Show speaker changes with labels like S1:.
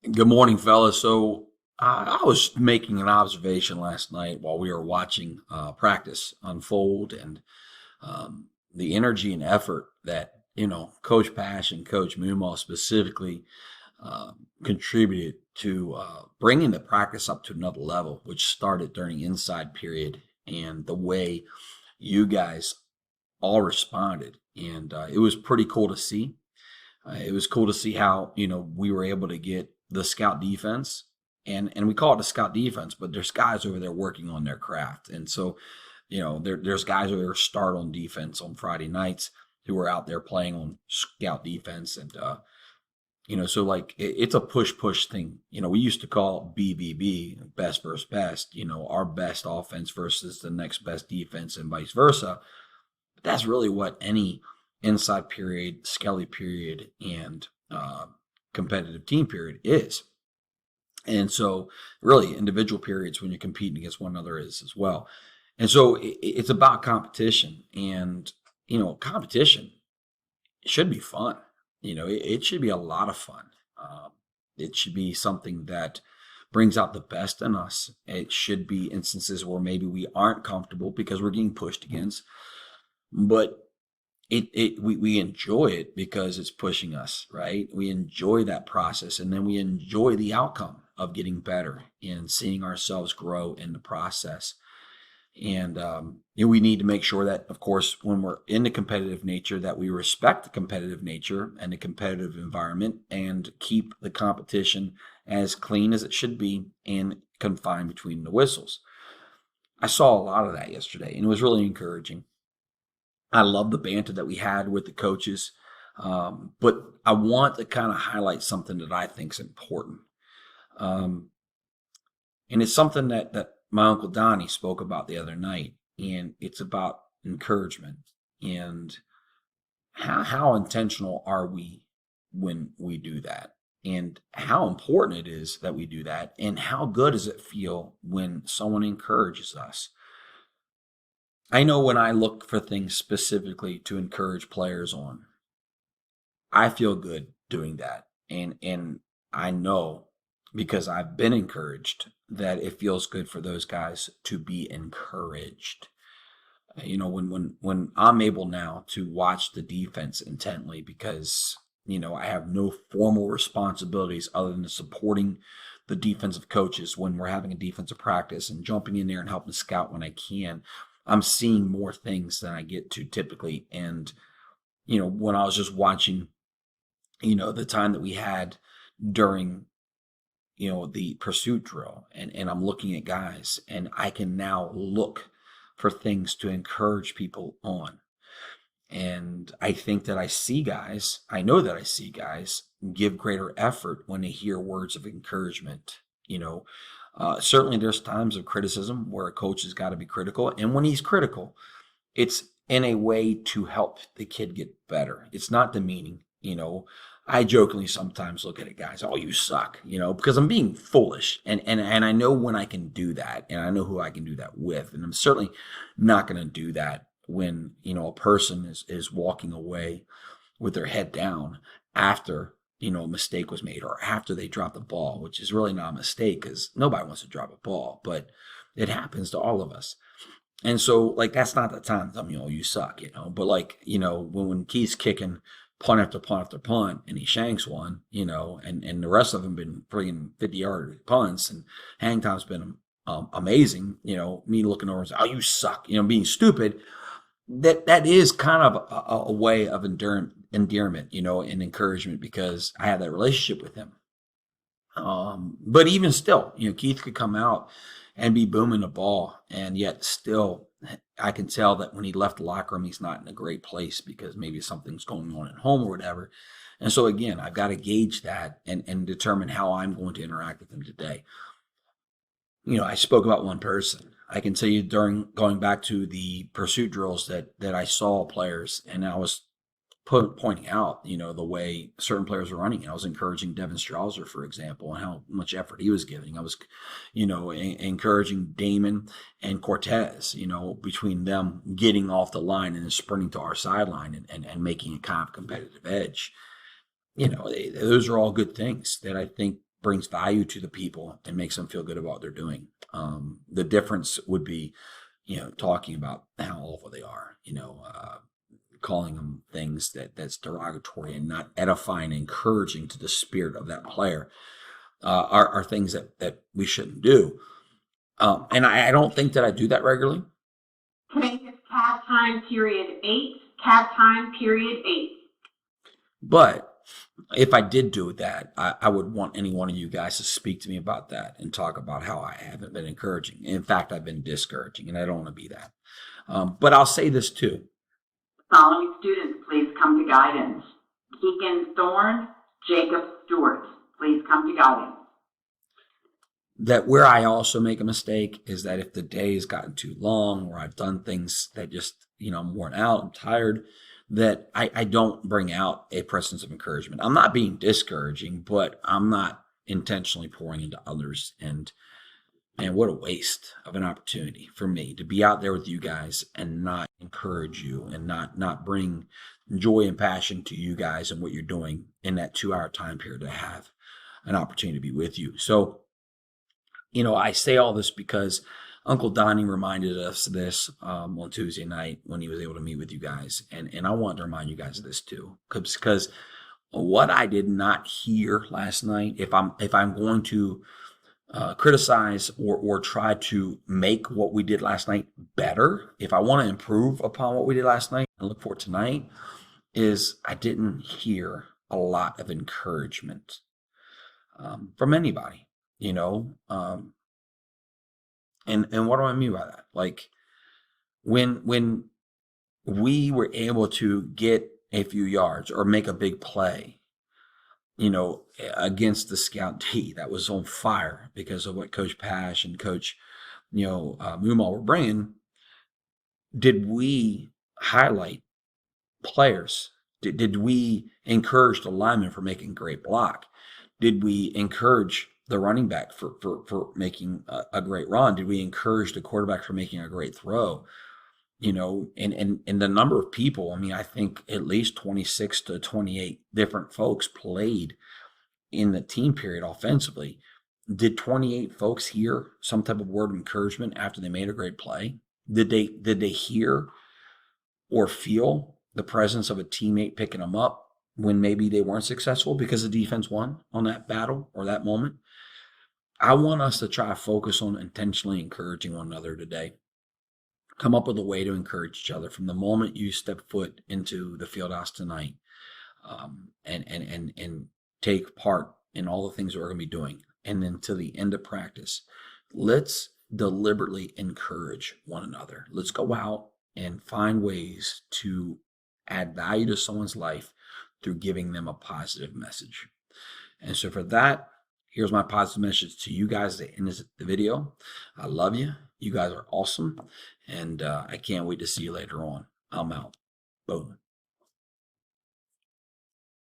S1: Good morning, fellas. So I was making an observation last night while we were watching practice unfold, and the energy and effort that Coach Pash and Coach Mumal specifically contributed to bringing the practice up to another level, which started during inside period, and the way you guys all responded, and it was pretty cool to see. It was cool to see how we were able to get the scout defense, and we call it the scout defense, but there's guys over there working on their craft, and so there's guys over there start on defense on Friday nights who are out there playing on scout defense, and so like it's a push thing. We used to call BVB, best versus best. Our best offense versus the next best defense, and vice versa. But that's really what any inside period, Skelly period, and competitive team period is. And so, really, individual periods when you're competing against one another is as well. And so, it's about competition, and competition should be fun. It should be a lot of fun. It should be something that brings out the best in us. It should be instances where maybe we aren't comfortable because we're getting pushed against, but we enjoy it because it's pushing us, right? We enjoy that process, and then we enjoy the outcome of getting better and seeing ourselves grow in the process. And we need to make sure that, of course, when we're in the competitive nature, that we respect the competitive nature and the competitive environment and keep the competition as clean as it should be and confined between the whistles. I saw a lot of that yesterday, and it was really encouraging. I love the banter that we had with the coaches, but I want to kind of highlight something that I think is important. Um, and it's something that my Uncle Donnie spoke about the other night, and it's about encouragement and how intentional are we when we do that, and how important it is that we do that, and how good does it feel when someone encourages us. I know when I look for things specifically to encourage players on, I feel good doing that. And I know because I've been encouraged that it feels good for those guys to be encouraged. When I'm able now to watch the defense intently because I have no formal responsibilities other than supporting the defensive coaches when we're having a defensive practice and jumping in there and helping scout when I can. I'm seeing more things than I get to typically. And when I was just watching the time that we had during the pursuit drill, and I'm looking at guys, and I can now look for things to encourage people on. And I think that I know that I see guys give greater effort when they hear words of encouragement. Certainly there's times of criticism where a coach has got to be critical, and when he's critical, it's in a way to help the kid get better. It's not demeaning. I jokingly sometimes look at it, guys, oh, you suck, because I'm being foolish. And I know when I can do that, and I know who I can do that with. And I'm certainly not going to do that when, a person is walking away with their head down after, a mistake was made or after they dropped the ball, which is really not a mistake because nobody wants to drop a ball, but it happens to all of us. And so, like, that's not the time to tell me, oh, you suck, But, like, when Keith's kicking punt after punt after punt and he shanks one, and the rest of them been friggin' 50-yard punts, and hang time's been amazing, me looking over and saying, oh, you suck, being stupid. That is kind of a way of endearment, and encouragement because I had that relationship with him. But even still, Keith could come out and be booming the ball, and yet still, I can tell that when he left the locker room, he's not in a great place because maybe something's going on at home or whatever. And so again, I've got to gauge that and determine how I'm going to interact with him today. I spoke about one person. I can tell you during going back to the pursuit drills that I saw players, and I was pointing out, the way certain players were running. I was encouraging Devin Strauser, for example, and how much effort he was giving. I was, encouraging Damon and Cortez, between them getting off the line and then sprinting to our sideline and making a kind of competitive edge. Those are all good things that I think brings value to the people and makes them feel good about what they're doing. The difference would be, talking about how awful they are, calling them things that's derogatory and not edifying and encouraging to the spirit of that player, are things that we shouldn't do. And I don't think that I do that regularly.
S2: Today is CAD time period 8. CAD time period 8.
S1: But if I did do that, I would want any one of you guys to speak to me about that and talk about how I haven't been encouraging. In fact, I've been discouraging, and I don't want to be that. But I'll say this too.
S2: Following students, please come to guidance. Keegan Thorne, Jacob Stewart, please come to guidance.
S1: That where I also make a mistake is that if the day has gotten too long or I've done things that just, I'm worn out, I'm tired, that I don't bring out a presence of encouragement. I'm not being discouraging, but I'm not intentionally pouring into others. And what a waste of an opportunity for me to be out there with you guys and not encourage you and not bring joy and passion to you guys and what you're doing in that 2-hour time period to have an opportunity to be with you. So, I say all this because Uncle Donnie reminded us of this on Tuesday night when he was able to meet with you guys. And I want to remind you guys of this too, because what I did not hear last night, if I'm going to criticize or try to make what we did last night better, if I want to improve upon what we did last night and look for tonight, is I didn't hear a lot of encouragement from anybody. And what do I mean by that? Like when we were able to get a few yards or make a big play, against the Scout D that was on fire because of what Coach Pash and Coach, Mumal were bringing, did we highlight players? Did we encourage the lineman for making a great block? Did we encourage the running back for making a great run? Did we encourage the quarterback for making a great throw? And the number of people, I think at least 26 to 28 different folks played in the team period offensively. Did 28 folks hear some type of word of encouragement after they made a great play? Did they hear or feel the presence of a teammate picking them up when maybe they weren't successful because the defense won on that battle or that moment? I want us to try to focus on intentionally encouraging one another today. Come up with a way to encourage each other from the moment you step foot into the field house tonight, and take part in all the things that we're going to be doing. And then to the end of practice, let's deliberately encourage one another. Let's go out and find ways to add value to someone's life through giving them a positive message. And so for that, here's my positive message to you guys at the end of the video. I love you. You guys are awesome. And I can't wait to see you later on. I'm out. Boom.